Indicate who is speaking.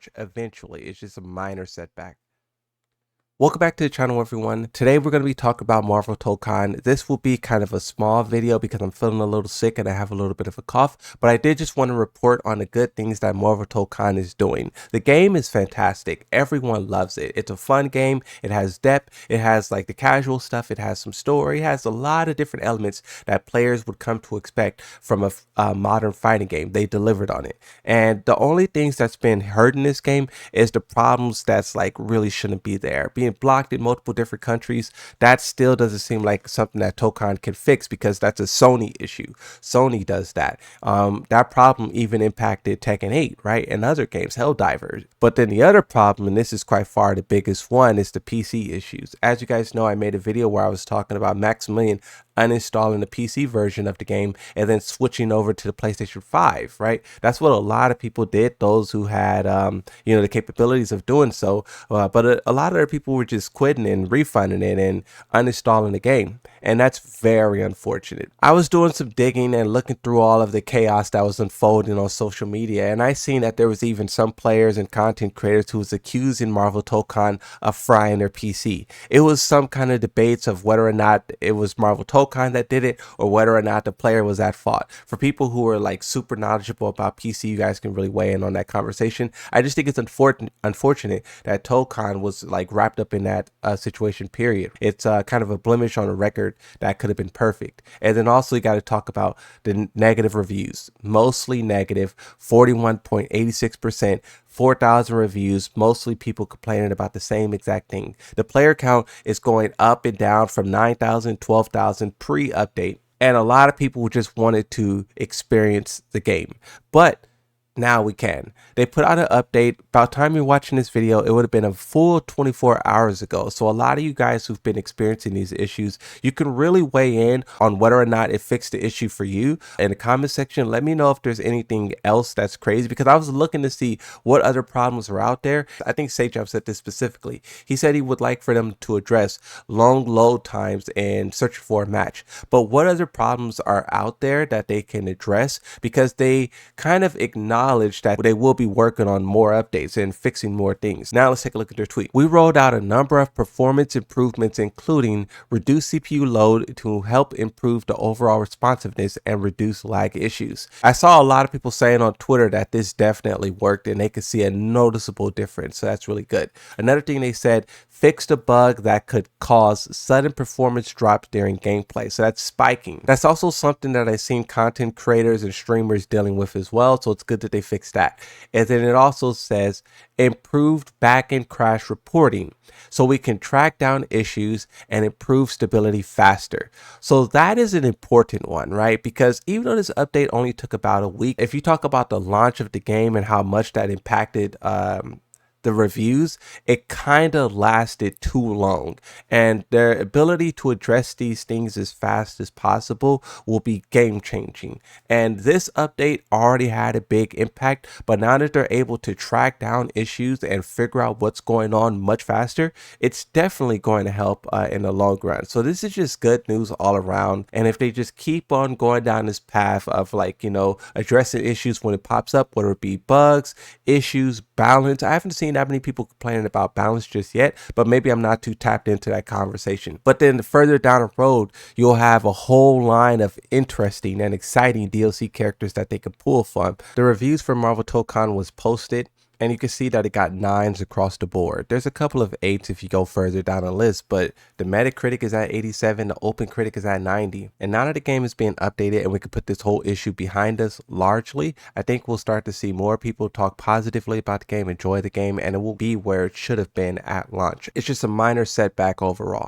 Speaker 1: launch eventually. It's just a minor setback. Welcome back to the channel, everyone. Today we're going to be talking about Marvel Tokon. This will be kind of a small video because I'm feeling a little sick and I have a little bit of a cough, but I did just want to report on the good things that Marvel Tokon is doing. The game is fantastic. Everyone loves it. It's a fun game. It has depth. It has like the casual stuff. It has some story. It has a lot of different elements that players would come to expect from a modern fighting game. They delivered on it. And the only things that's been hurting this game is the problems that's like really shouldn't be there. Being blocked in multiple different countries, that still doesn't seem like something that Tokon can fix because that's a Sony issue. Sony does that. That problem even impacted Tekken 8, right? And other games, Helldivers. But then the other problem, and this is quite far the biggest one, is the PC issues. As you guys know, I made a video where I was talking about Maximilian uninstalling the PC version of the game and then switching over to the PlayStation 5, right? That's what a lot of people did, those who had, the capabilities of doing so. But a lot of other people were just quitting and refunding it and uninstalling the game. And that's very unfortunate. I was doing some digging and looking through all of the chaos that was unfolding on social media, and I seen that there was even some players and content creators who was accusing Marvel Tokon of frying their PC. It was some kind of debates of whether or not it was Marvel Tokon that did it or whether or not the player was at fault. For people who are like super knowledgeable about PC, you guys can really weigh in on that conversation. I just think it's unfortunate that Tokon was like wrapped up in that situation, period. It's kind of a blemish on a record that could have been perfect. And then also you got to talk about the negative reviews, mostly negative, 41.86%, 4,000 reviews, mostly people complaining about the same exact thing. The player count is going up and down from 9,000, 12,000 pre-update. And a lot of people just wanted to experience the game. But now we can. They put out an update. About time you're watching this video, it would have been a full 24 hours ago. So a lot of you guys who've been experiencing these issues, you can really weigh in on whether or not it fixed the issue for you. In the comment section, let me know if there's anything else that's crazy, because I was looking to see what other problems are out there. I think Sejam said this specifically. He said he would like for them to address long load times and search for a match. But what other problems are out there that they can address? Because they kind of acknowledge that they will be working on more updates and fixing more things. Now let's take a look at their tweet. We rolled out a number of performance improvements, including reduced CPU load to help improve the overall responsiveness and reduce lag issues. I saw a lot of people saying on Twitter that this definitely worked and they could see a noticeable difference. So that's really good. Another thing they said, fixed a bug that could cause sudden performance drops during gameplay. So that's spiking. That's also something that I've seen content creators and streamers dealing with as well. So it's good that they fixed that. And then it also says improved backend crash reporting, so we can track down issues and improve stability faster. So that is an important one, right? Because even though this update only took about a week, if you talk about the launch of the game and how much that impacted the reviews, it kind of lasted too long, and their ability to address these things as fast as possible will be game changing. And this update already had a big impact, but now that they're able to track down issues and figure out what's going on much faster, it's definitely going to help in the long run. So this is just good news all around. And if they just keep on going down this path of addressing issues when it pops up, whether it be bugs, issues, balance. I haven't seen that many people complaining about balance just yet, but maybe I'm not too tapped into that conversation. But then further down the road, you'll have a whole line of interesting and exciting DLC characters that they can pull from. The reviews for Marvel Tokon was posted, and you can see that it got 9s across the board. There's a couple of 8s if you go further down the list, but the Metacritic is at 87, the OpenCritic is at 90. And now that the game is being updated and we can put this whole issue behind us largely, I think we'll start to see more people talk positively about the game, enjoy the game, and it will be where it should have been at launch. It's just a minor setback overall.